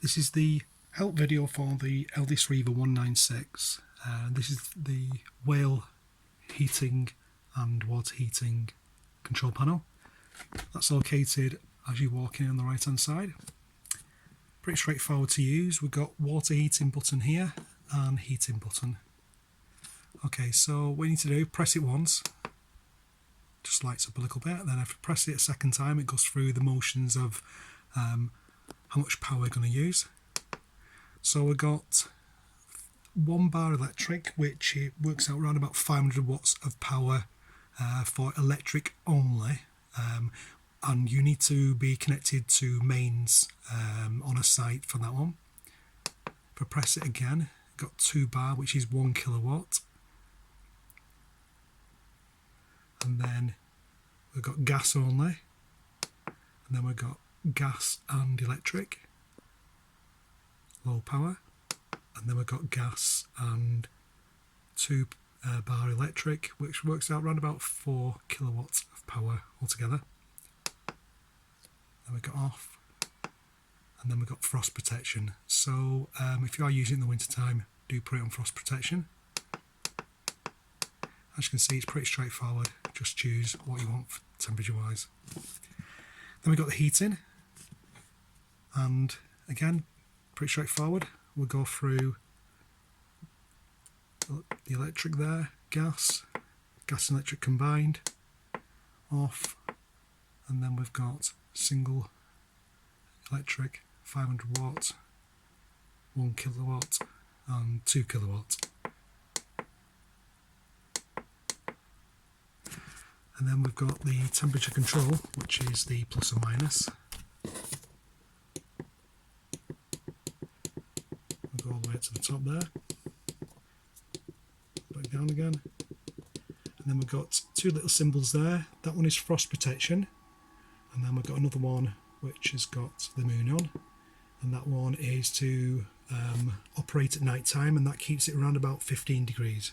This is the help video for the LDS Reaver 196. This is the whale heating and water heating control panel. That's located as you walk in on the right hand side. Pretty straightforward to use. We've got water heating button here and heating button. Okay, so what you need to do, press it once, just lights up a little bit, then if you press it a second time it goes through the motions of how much power we're going to use. So we've got 1 bar electric, which it works out around about 500 watts of power for electric only, and you need to be connected to mains on a site for that one. If I press it again, got 2 bar, which is 1 kilowatt, and then we've got gas only, and then we've got gas and electric, low power, and then we've got gas and 2 bar electric, which works out around about 4 kilowatts of power altogether. Then we've got off, and then we've got frost protection. So if you are using it in the winter time, do put it on frost protection. As you can see, it's pretty straightforward, just choose what you want temperature wise. Then we've got the heating, and again pretty straightforward. We'll go through the electric there, gas and electric combined, off, and then we've got single electric 500 watts, 1 kilowatt and 2 kilowatt. And then we've got the temperature control, which is the plus or minus. We'll go all the way up to the top there, back down again, and then we've got 2 little symbols there. That one is frost protection, and then we've got another one which has got the moon on, and that one is to operate at night time, and that keeps it around about 15 degrees.